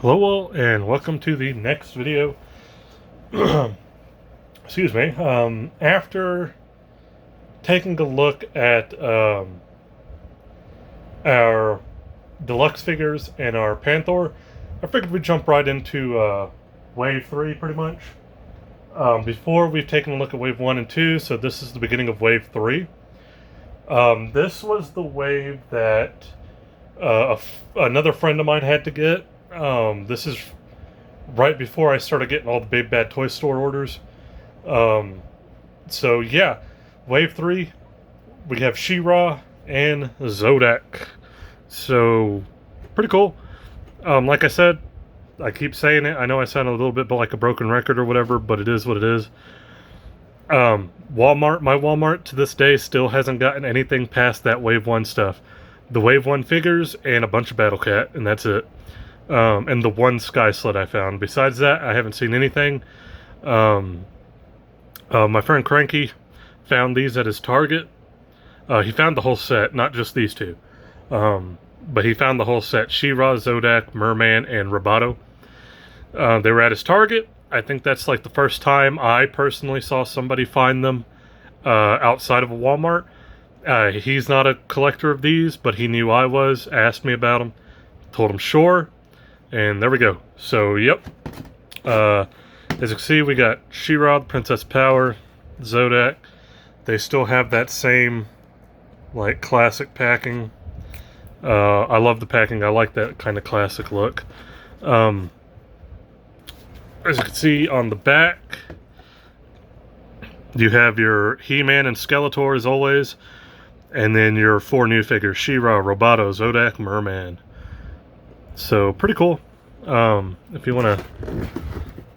Hello all, and welcome to the next video. Excuse me. After taking a look at our deluxe figures and our Panther, I figured we'd jump right into Wave 3 pretty much. Before we've taken a look at Wave 1 and 2, so this is the beginning of Wave 3. This was the wave that another friend of mine had to get. This is right before I started getting all the Big Bad Toy Store orders. So yeah, Wave 3, we have SheRa and Zodac. So, pretty cool. Like I said, I keep saying it. I know I sound a little bit like a broken record or whatever, but it is what it is. My Walmart to this day still hasn't gotten anything past that Wave 1 stuff. The Wave 1 figures and a bunch of Battle Cat, and that's it. And the one Sky Sled I found. Besides that, I haven't seen anything. My friend Cranky found these at his Target. He found the whole set, not just these two. But he found the whole set. SheRa, Zodac, Merman, and Roboto. They were at his Target. I think that's like the first time I personally saw somebody find them outside of a Walmart. He's not a collector of these, but he knew I was, asked me about them, told him sure, and there we go. So, yep. As you can see, we got SheRa, Princess Power, Zodac. They still have that same, like, classic packing. I love the packing. I like that kind of classic look. As you can see on the back, you have your He-Man and Skeletor as always, and then your four new figures: SheRa, Roboto, Zodac, Merman. So pretty cool. If you want to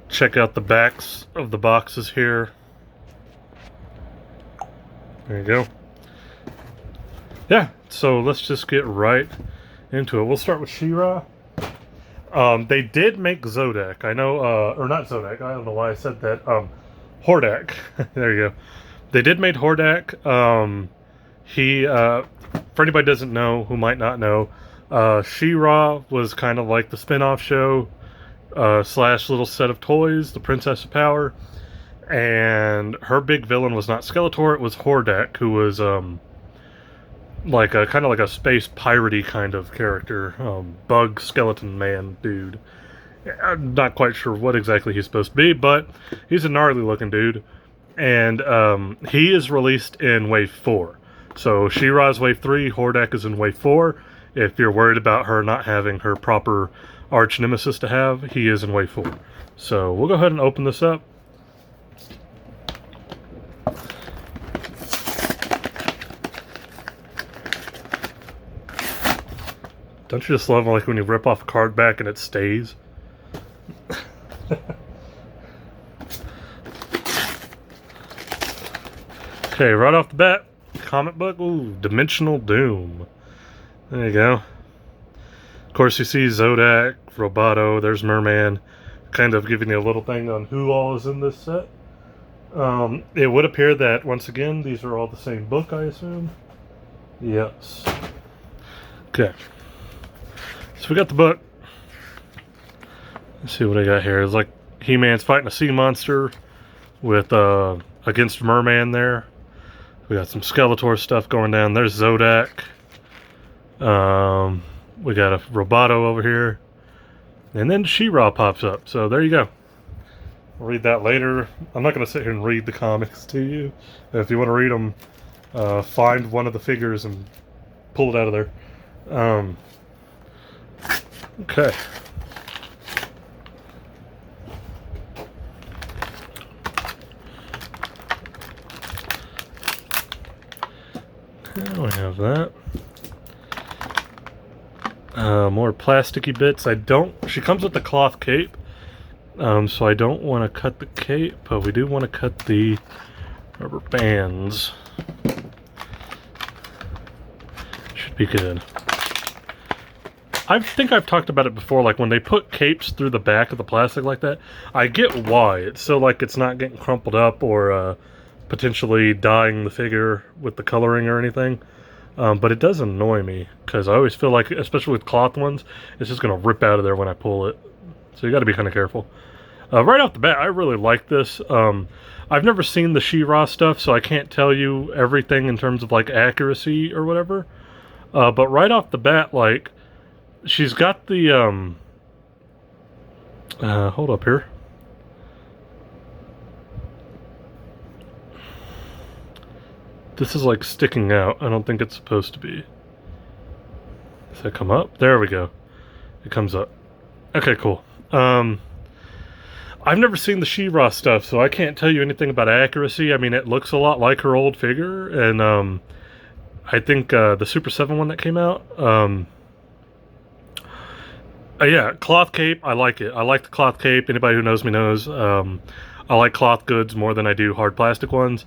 check out the backs of the boxes here, there you go. Yeah, so let's just get right into it. We'll start with SheRa. They did make Zodac. I know, or not Zodac. I don't know why I said that. Hordak. There you go. They did make Hordak. For anybody who doesn't know, who might not know, SheRa was kind of like the spin-off show slash little set of toys, the Princess of Power, and her big villain was not Skeletor, it was Hordak, who was like a kind of like a space piratey kind of character, bug skeleton man dude. I'm not quite sure what exactly he's supposed to be, but he's a gnarly looking dude, and he is released in Wave 4. So SheRa is Wave 3, Hordak is in Wave 4. If you're worried about her not having her proper arch nemesis to have, he is in Wave 4. So we'll go ahead and open this up. Don't you just love like when you rip off a card back and it stays? Okay, right off the bat, comic book. Ooh, Dimensional Doom. There you go. Of course, you see Zodac, Roboto, there's Merman, kind of giving you a little thing on who all is in this set. It would appear that, once again, these are all the same book, I assume. Yes. Okay. So we got the book. Let's see what I got here. It's like He-Man's fighting a sea monster with against Merman there. We got some Skeletor stuff going down. There's Zodac. We got a Roboto over here. And then SheRa pops up. So there you go. I'll read that later. I'm not going to sit here and read the comics to you. If you want to read them, find one of the figures and pull it out of there. Okay. We have that. More plasticky bits. She comes with the cloth cape, so I don't want to cut the cape, but we do want to cut the rubber bands. Should be good. I think I've talked about it before, like when they put capes through the back of the plastic like that, I get why. It's so like it's not getting crumpled up or potentially dyeing the figure with the coloring or anything. But it does annoy me, because I always feel like, especially with cloth ones, it's just going to rip out of there when I pull it. So you got to be kind of careful. Right off the bat, I really like this. I've never seen the SheRa stuff, so I can't tell you everything in terms of like accuracy or whatever. But right off the bat, like, she's got the hold up here. This is like sticking out. I don't think it's supposed to be. Does that come up? There we go. It comes up. Okay, cool. I've never seen the SheRa stuff, so I can't tell you anything about accuracy. I mean, it looks a lot like her old figure, and I think the Super 7 one that came out. Yeah, cloth cape. I like it. I like the cloth cape. Anybody who knows me knows. I like cloth goods more than I do hard plastic ones.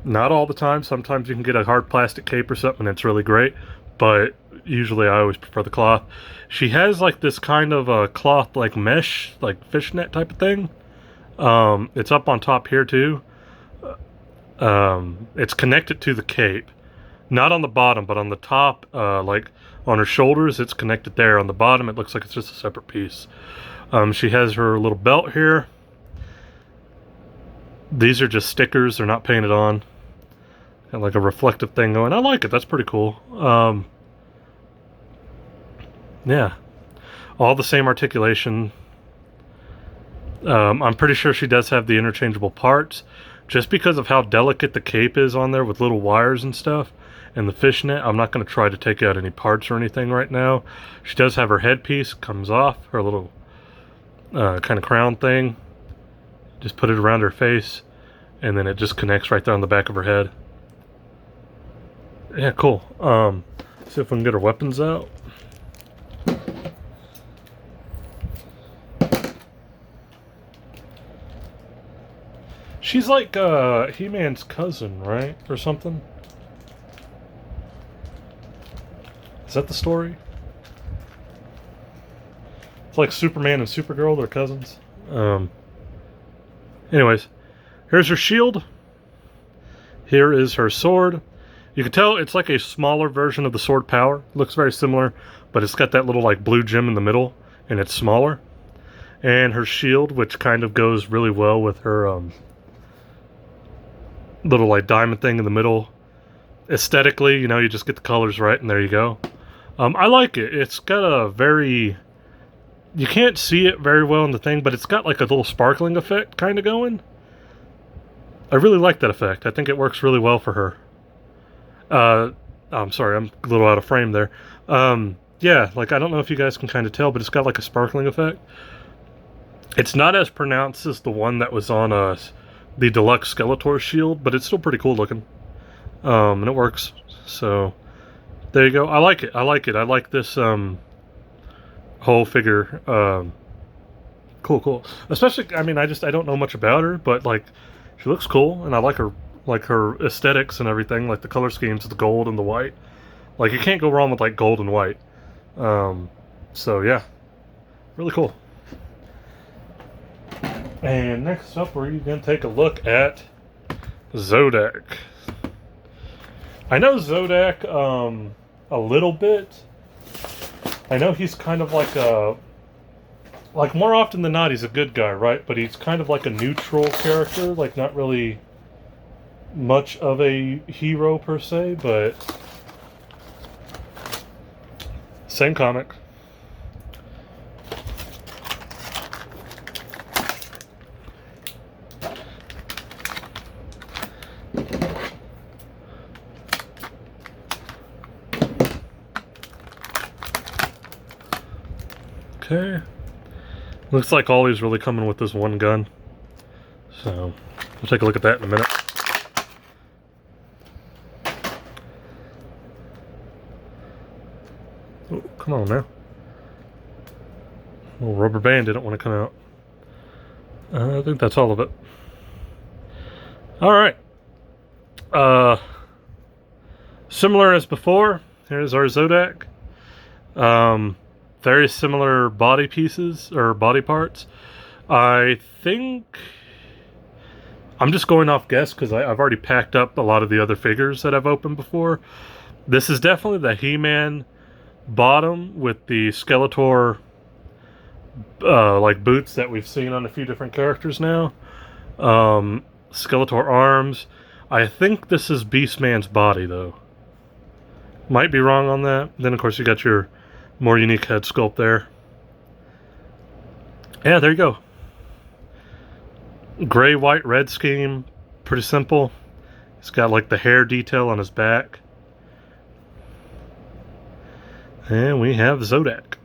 Not all the time. Sometimes you can get a hard plastic cape or something and it's really great, but usually I always prefer the cloth. She has like this kind of a cloth like mesh, like fishnet type of thing. It's up on top here too. It's connected to the cape. Not on the bottom, but on the top, like on her shoulders, it's connected there. On the bottom, it looks like it's just a separate piece. She has her little belt here. These are just stickers. They're not painted on. Got like a reflective thing going. I like it. That's pretty cool. Yeah. All the same articulation. I'm pretty sure she does have the interchangeable parts. Just because of how delicate the cape is on there with little wires and stuff. And the fishnet, I'm not going to try to take out any parts or anything right now. She does have her headpiece. Comes off. Her little kind of crown thing. Just put it around her face. And then it just connects right there on the back of her head. Yeah, cool. See if we can get her weapons out. She's like He-Man's cousin, right? Or something? Is that the story? It's like Superman and Supergirl, they're cousins. Anyways, here's her shield. Here is her sword. You can tell it's like a smaller version of the sword power. It looks very similar, but it's got that little like blue gem in the middle, and it's smaller. And her shield, which kind of goes really well with her little like diamond thing in the middle. Aesthetically, you know, you just get the colors right, and there you go. I like it. It's got a very... You can't see it very well in the thing, but it's got like a little sparkling effect kind of going. I really like that effect. I think it works really well for her. I'm sorry, I'm a little out of frame there. Yeah, like I don't know if you guys can kind of tell, but it's got like a sparkling effect. It's not as pronounced as the one that was on the deluxe Skeletor shield, but it's still pretty cool looking. And it works. So there you go. I like it. I like it. I like this whole figure. Cool. Especially, I mean, I don't know much about her, but like she looks cool, and I like her aesthetics and everything, like the color schemes, the gold and the white. Like you can't go wrong with like gold and white. So yeah, really cool. And next up, we're going to take a look at Zodac. I know Zodac a little bit. I know he's kind of like a... Like, more often than not, he's a good guy, right? But he's kind of like a neutral character. Like, not really much of a hero, per se, but... Same comic. Okay. Looks like Ollie's really coming with this one gun. So, we'll take a look at that in a minute. Oh, come on now. Little rubber band didn't want to come out. I think that's all of it. Alright. Similar as before, here's our Zodac. Very similar body pieces, or body parts. I think... I'm just going off guess, because I've already packed up a lot of the other figures that I've opened before. This is definitely the He-Man bottom with the Skeletor like boots that we've seen on a few different characters now. Skeletor arms. I think this is Beastman's body, though. Might be wrong on that. Then, of course, you got your more unique head sculpt there. Yeah, there you go. Gray, white, red scheme. Pretty simple. He's got like the hair detail on his back. And we have Zodac.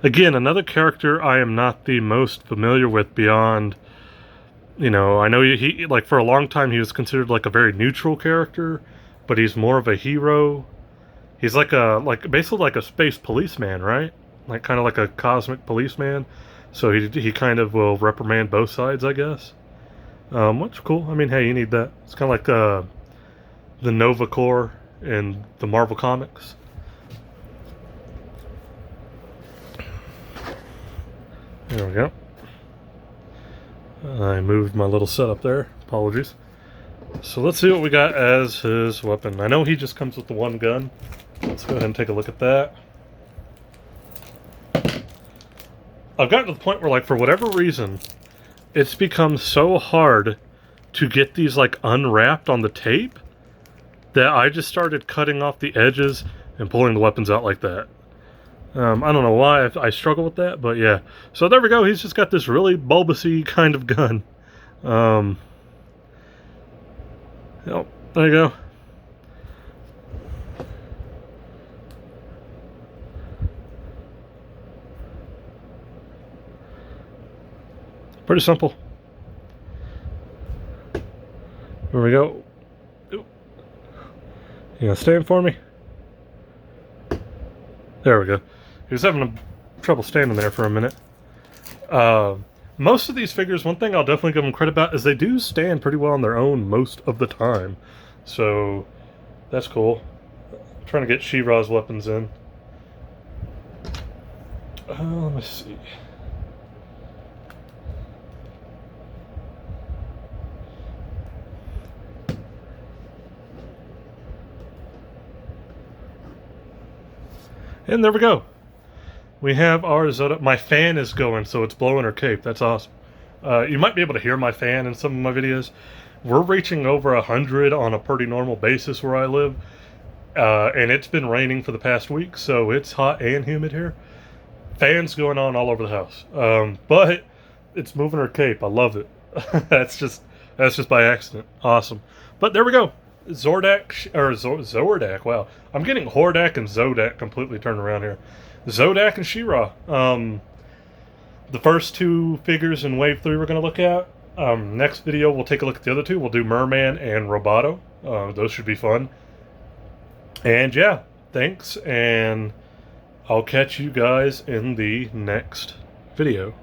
Again, another character I am not the most familiar with beyond, you know, I know he like for a long time he was considered like a very neutral character, but he's more of a hero. He's like basically like a space policeman, right? Like kind of like a cosmic policeman. So he kind of will reprimand both sides, I guess. Which is cool. I mean, hey, you need that. It's kind of like the Nova Corps in the Marvel Comics. There we go. I moved my little setup there. Apologies. So let's see what we got as his weapon. I know he just comes with the one gun. Let's go ahead and take a look at that. I've gotten to the point where, like, for whatever reason, it's become so hard to get these, like, unwrapped on the tape that I just started cutting off the edges and pulling the weapons out like that. I don't know why I struggle with that, but yeah. So there we go. He's just got this really bulbousy kind of gun. Yep, there you go. Pretty simple. There we go. Ooh. You gonna stand for me? There we go. He was having trouble standing there for a minute. Most of these figures, one thing I'll definitely give them credit about is they do stand pretty well on their own most of the time. So, that's cool. I'm trying to get SheRa's weapons in. Let me see. And there we go. We have our Zodac. My fan is going, so it's blowing her cape. That's awesome. You might be able to hear my fan in some of my videos. We're reaching over 100 on a pretty normal basis where I live. And it's been raining for the past week, so it's hot and humid here. Fans going on all over the house. But it's moving her cape. I love it. That's just by accident. Awesome. But there we go. Zodac, wow. I'm getting Hordak and Zodac completely turned around here. Zodac and SheRa. The first two figures in Wave 3 we're going to look at. Next video, we'll take a look at the other two. We'll do Merman and Roboto. Those should be fun. And yeah, thanks, and I'll catch you guys in the next video.